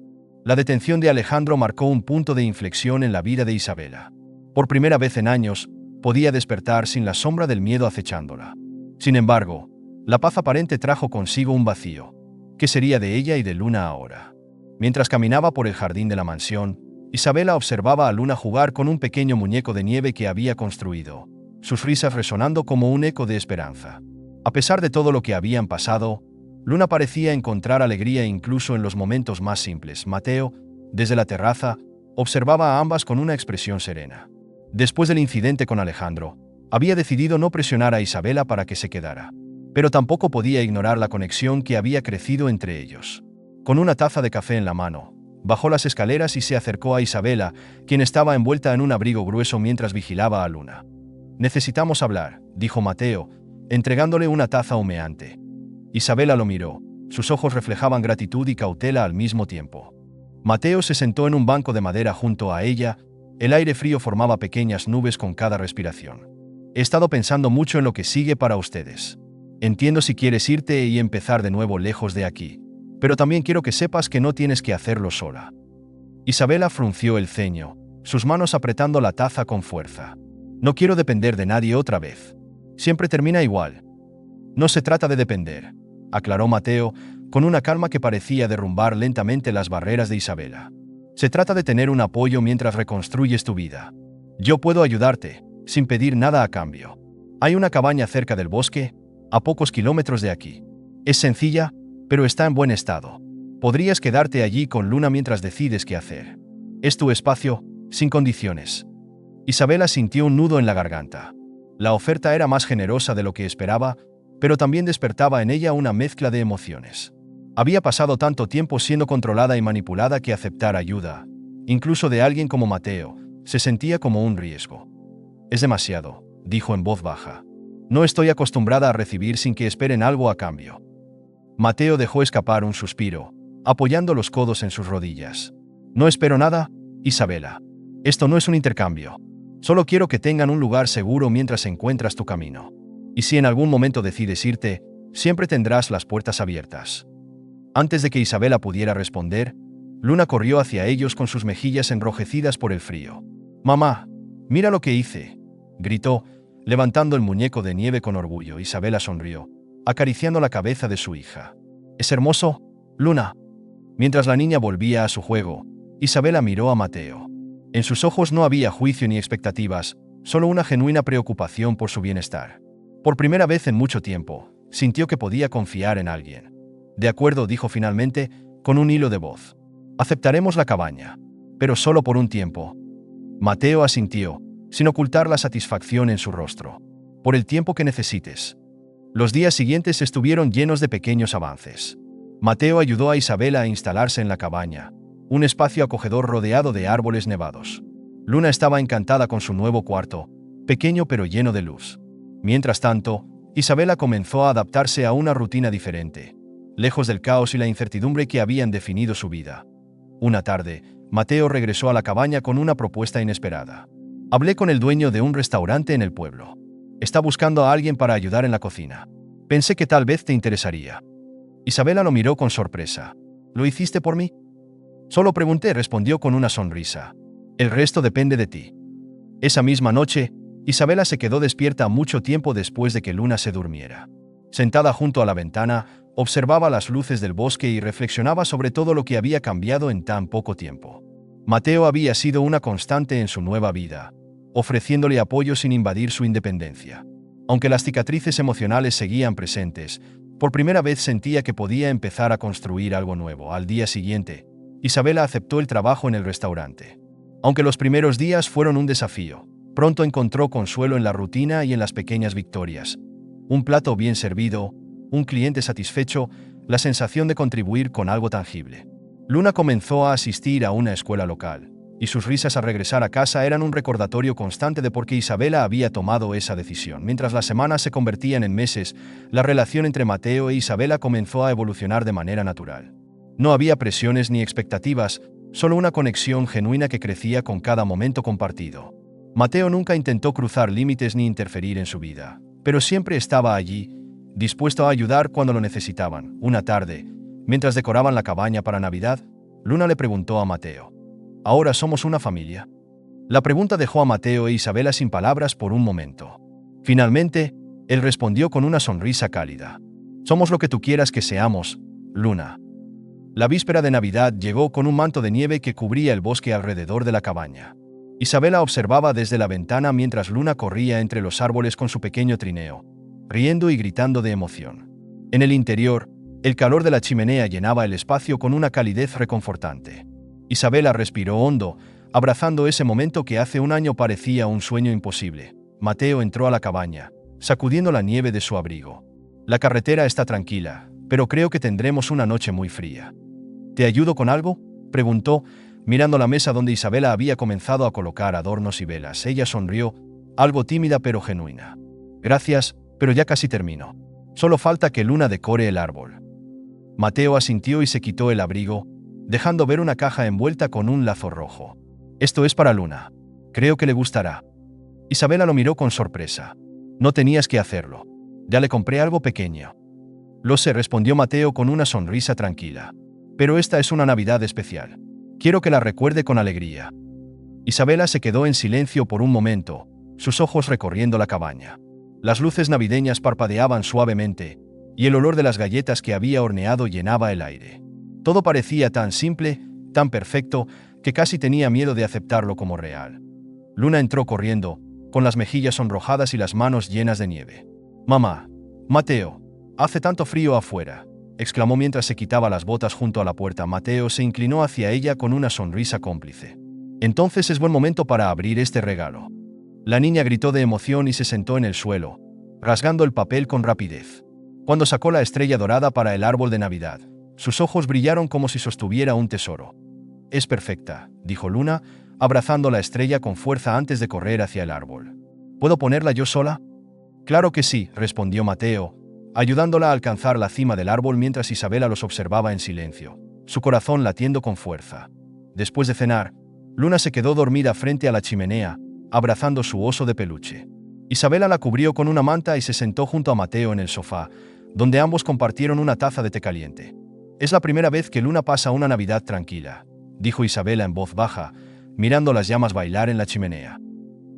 La detención de Alejandro marcó un punto de inflexión en la vida de Isabela. Por primera vez en años, podía despertar sin la sombra del miedo acechándola. Sin embargo, la paz aparente trajo consigo un vacío. ¿Qué sería de ella y de Luna ahora? Mientras caminaba por el jardín de la mansión, Isabela observaba a Luna jugar con un pequeño muñeco de nieve que había construido, sus risas resonando como un eco de esperanza. A pesar de todo lo que habían pasado, Luna parecía encontrar alegría incluso en los momentos más simples. Mateo, desde la terraza, observaba a ambas con una expresión serena. Después del incidente con Alejandro, había decidido no presionar a Isabela para que se quedara, pero tampoco podía ignorar la conexión que había crecido entre ellos. Con una taza de café en la mano, bajó las escaleras y se acercó a Isabela, quien estaba envuelta en un abrigo grueso mientras vigilaba a Luna. «Necesitamos hablar», dijo Mateo, entregándole una taza humeante. Isabela lo miró, Sus ojos reflejaban gratitud y cautela al mismo tiempo. Mateo se sentó en un banco de madera junto a ella. El aire frío formaba pequeñas nubes con cada respiración. He estado pensando mucho en lo que sigue para ustedes. Entiendo si quieres irte y empezar de nuevo lejos de aquí, pero también quiero que sepas que no tienes que hacerlo sola. Isabela frunció el ceño, sus manos apretando la taza con fuerza. No quiero depender de nadie otra vez. Siempre termina igual. No se trata de depender, aclaró Mateo, con una calma que parecía derrumbar lentamente las barreras de Isabela. Se trata de tener un apoyo mientras reconstruyes tu vida. Yo puedo ayudarte, sin pedir nada a cambio. Hay una cabaña cerca del bosque, a pocos kilómetros de aquí. Es sencilla, pero está en buen estado. Podrías quedarte allí con Luna mientras decides qué hacer. Es tu espacio, sin condiciones. Isabela sintió un nudo en la garganta. La oferta era más generosa de lo que esperaba, pero también despertaba en ella una mezcla de emociones. Había pasado tanto tiempo siendo controlada y manipulada que aceptar ayuda, incluso de alguien como Mateo, se sentía como un riesgo. Es demasiado, dijo en voz baja. No estoy acostumbrada a recibir sin que esperen algo a cambio. Mateo dejó escapar un suspiro, apoyando los codos en sus rodillas. No espero nada, Isabela. Esto no es un intercambio. Solo quiero que tengan un lugar seguro mientras encuentras tu camino. Y si en algún momento decides irte, siempre tendrás las puertas abiertas. Antes de que Isabela pudiera responder, Luna corrió hacia ellos con sus mejillas enrojecidas por el frío. «Mamá, mira lo que hice», gritó, levantando el muñeco de nieve con orgullo. Isabela sonrió, acariciando la cabeza de su hija. «¿Es hermoso, Luna?». Mientras la niña volvía a su juego, Isabela miró a Mateo. En sus ojos no había juicio ni expectativas, solo una genuina preocupación por su bienestar. Por primera vez en mucho tiempo, sintió que podía confiar en alguien. «De acuerdo», dijo finalmente, con un hilo de voz. «Aceptaremos la cabaña, pero solo por un tiempo». Mateo asintió, sin ocultar la satisfacción en su rostro. «Por el tiempo que necesites». Los días siguientes estuvieron llenos de pequeños avances. Mateo ayudó a Isabela a instalarse en la cabaña, un espacio acogedor rodeado de árboles nevados. Luna estaba encantada con su nuevo cuarto, pequeño pero lleno de luz. Mientras tanto, Isabela comenzó a adaptarse a una rutina diferente, lejos del caos y la incertidumbre que habían definido su vida. Una tarde, Mateo regresó a la cabaña con una propuesta inesperada. «Hablé con el dueño de un restaurante en el pueblo. Está buscando a alguien para ayudar en la cocina. Pensé que tal vez te interesaría». Isabela lo miró con sorpresa. «¿Lo hiciste por mí?». «Solo pregunté», respondió con una sonrisa. «El resto depende de ti». Esa misma noche, Isabela se quedó despierta mucho tiempo después de que Luna se durmiera. Sentada junto a la ventana, observaba las luces del bosque y reflexionaba sobre todo lo que había cambiado en tan poco tiempo. Mateo había sido una constante en su nueva vida, ofreciéndole apoyo sin invadir su independencia. Aunque las cicatrices emocionales seguían presentes, por primera vez sentía que podía empezar a construir algo nuevo. Al día siguiente, Isabela aceptó el trabajo en el restaurante. Aunque los primeros días fueron un desafío, pronto encontró consuelo en la rutina y en las pequeñas victorias. Un plato bien servido, un cliente satisfecho, la sensación de contribuir con algo tangible. Luna comenzó a asistir a una escuela local, y sus risas al regresar a casa eran un recordatorio constante de por qué Isabela había tomado esa decisión. Mientras las semanas se convertían en meses, la relación entre Mateo e Isabela comenzó a evolucionar de manera natural. No había presiones ni expectativas, solo una conexión genuina que crecía con cada momento compartido. Mateo nunca intentó cruzar límites ni interferir en su vida, pero siempre estaba allí, dispuesto a ayudar cuando lo necesitaban. Una tarde, mientras decoraban la cabaña para Navidad, Luna le preguntó a Mateo: «¿Ahora somos una familia?». La pregunta dejó a Mateo e Isabela sin palabras por un momento. Finalmente, él respondió con una sonrisa cálida: «Somos lo que tú quieras que seamos, Luna». La víspera de Navidad llegó con un manto de nieve que cubría el bosque alrededor de la cabaña. Isabela observaba desde la ventana mientras Luna corría entre los árboles con su pequeño trineo, riendo y gritando de emoción. En el interior, el calor de la chimenea llenaba el espacio con una calidez reconfortante. Isabela respiró hondo, abrazando ese momento que hace un año parecía un sueño imposible. Mateo entró a la cabaña, sacudiendo la nieve de su abrigo. «La carretera está tranquila, pero creo que tendremos una noche muy fría». «¿Te ayudo con algo?», preguntó, mirando la mesa donde Isabela había comenzado a colocar adornos y velas. Ella sonrió, algo tímida pero genuina. «Gracias, pero ya casi termino. Solo falta que Luna decore el árbol». Mateo asintió y se quitó el abrigo, dejando ver una caja envuelta con un lazo rojo. Esto es para Luna. Creo que le gustará. Isabela lo miró con sorpresa. No tenías que hacerlo. Ya le compré algo pequeño. Lo sé, respondió Mateo con una sonrisa tranquila. Pero esta es una Navidad especial. Quiero que la recuerde con alegría. Isabela se quedó en silencio por un momento, sus ojos recorriendo la cabaña. Las luces navideñas parpadeaban suavemente, y el olor de las galletas que había horneado llenaba el aire. Todo parecía tan simple, tan perfecto, que casi tenía miedo de aceptarlo como real. Luna entró corriendo, con las mejillas sonrojadas y las manos llenas de nieve. «Mamá, Mateo, hace tanto frío afuera», exclamó mientras se quitaba las botas junto a la puerta. Mateo se inclinó hacia ella con una sonrisa cómplice. «Entonces es buen momento para abrir este regalo». La niña gritó de emoción y se sentó en el suelo, rasgando el papel con rapidez. Cuando sacó la estrella dorada para el árbol de Navidad, sus ojos brillaron como si sostuviera un tesoro. «Es perfecta», dijo Luna, abrazando la estrella con fuerza antes de correr hacia el árbol. «¿Puedo ponerla yo sola?» «Claro que sí», respondió Mateo, ayudándola a alcanzar la cima del árbol mientras Isabela los observaba en silencio, su corazón latiendo con fuerza. Después de cenar, Luna se quedó dormida frente a la chimenea, abrazando su oso de peluche. Isabela la cubrió con una manta y se sentó junto a Mateo en el sofá, donde ambos compartieron una taza de té caliente. «Es la primera vez que Luna pasa una Navidad tranquila», dijo Isabela en voz baja, mirando las llamas bailar en la chimenea.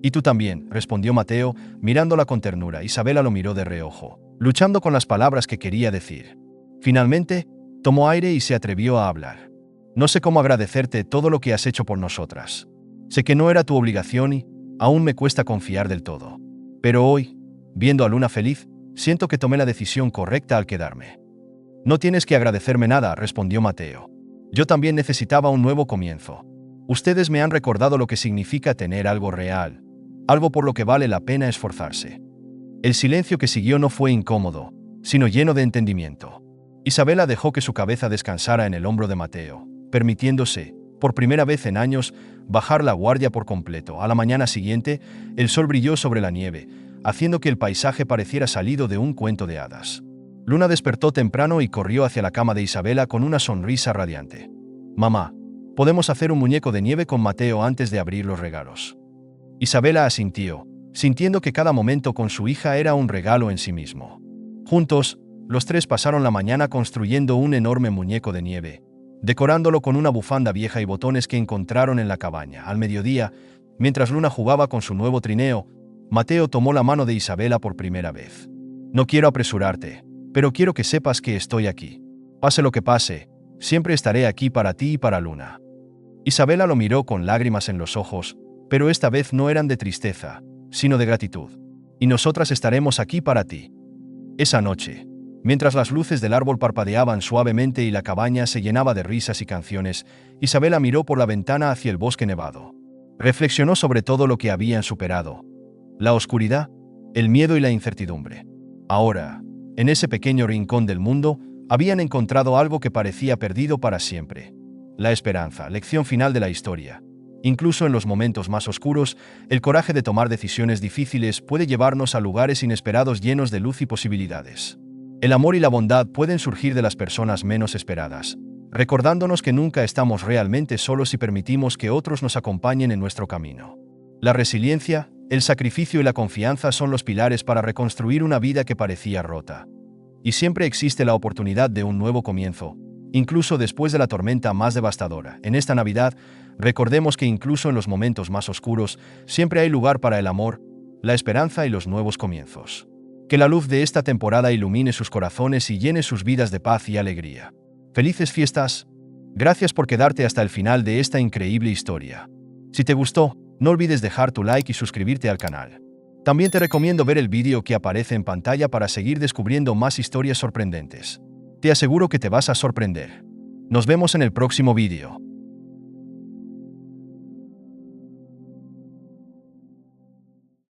«Y tú también», respondió Mateo, mirándola con ternura. Isabela lo miró de reojo, luchando con las palabras que quería decir. Finalmente, tomó aire y se atrevió a hablar. «No sé cómo agradecerte todo lo que has hecho por nosotras. Sé que no era tu obligación y aún me cuesta confiar del todo. Pero hoy, viendo a Luna feliz, siento que tomé la decisión correcta al quedarme». «No tienes que agradecerme nada», respondió Mateo. «Yo también necesitaba un nuevo comienzo. Ustedes me han recordado lo que significa tener algo real, algo por lo que vale la pena esforzarse». El silencio que siguió no fue incómodo, sino lleno de entendimiento. Isabela dejó que su cabeza descansara en el hombro de Mateo, permitiéndose, por primera vez en años, bajar la guardia por completo. A la mañana siguiente, el sol brilló sobre la nieve, haciendo que el paisaje pareciera salido de un cuento de hadas. Luna despertó temprano y corrió hacia la cama de Isabela con una sonrisa radiante. «Mamá, podemos hacer un muñeco de nieve con Mateo antes de abrir los regalos». Isabela asintió, sintiendo que cada momento con su hija era un regalo en sí mismo. Juntos, los tres pasaron la mañana construyendo un enorme muñeco de nieve, decorándolo con una bufanda vieja y botones que encontraron en la cabaña. Al mediodía, mientras Luna jugaba con su nuevo trineo, Mateo tomó la mano de Isabela por primera vez. «No quiero apresurarte, pero quiero que sepas que estoy aquí. Pase lo que pase, siempre estaré aquí para ti y para Luna». Isabela lo miró con lágrimas en los ojos, pero esta vez no eran de tristeza, sino de gratitud. «Y nosotras estaremos aquí para ti». Esa noche, mientras las luces del árbol parpadeaban suavemente y la cabaña se llenaba de risas y canciones, Isabela miró por la ventana hacia el bosque nevado. Reflexionó sobre todo lo que habían superado: la oscuridad, el miedo y la incertidumbre. Ahora, en ese pequeño rincón del mundo, habían encontrado algo que parecía perdido para siempre: la esperanza, lección final de la historia. Incluso en los momentos más oscuros, el coraje de tomar decisiones difíciles puede llevarnos a lugares inesperados llenos de luz y posibilidades. El amor y la bondad pueden surgir de las personas menos esperadas, recordándonos que nunca estamos realmente solos si permitimos que otros nos acompañen en nuestro camino. La resiliencia, el sacrificio y la confianza son los pilares para reconstruir una vida que parecía rota. Y siempre existe la oportunidad de un nuevo comienzo, incluso después de la tormenta más devastadora. En esta Navidad, recordemos que incluso en los momentos más oscuros, siempre hay lugar para el amor, la esperanza y los nuevos comienzos. Que la luz de esta temporada ilumine sus corazones y llene sus vidas de paz y alegría. ¡Felices fiestas! Gracias por quedarte hasta el final de esta increíble historia. Si te gustó, no olvides dejar tu like y suscribirte al canal. También te recomiendo ver el vídeo que aparece en pantalla para seguir descubriendo más historias sorprendentes. Te aseguro que te vas a sorprender. Nos vemos en el próximo vídeo.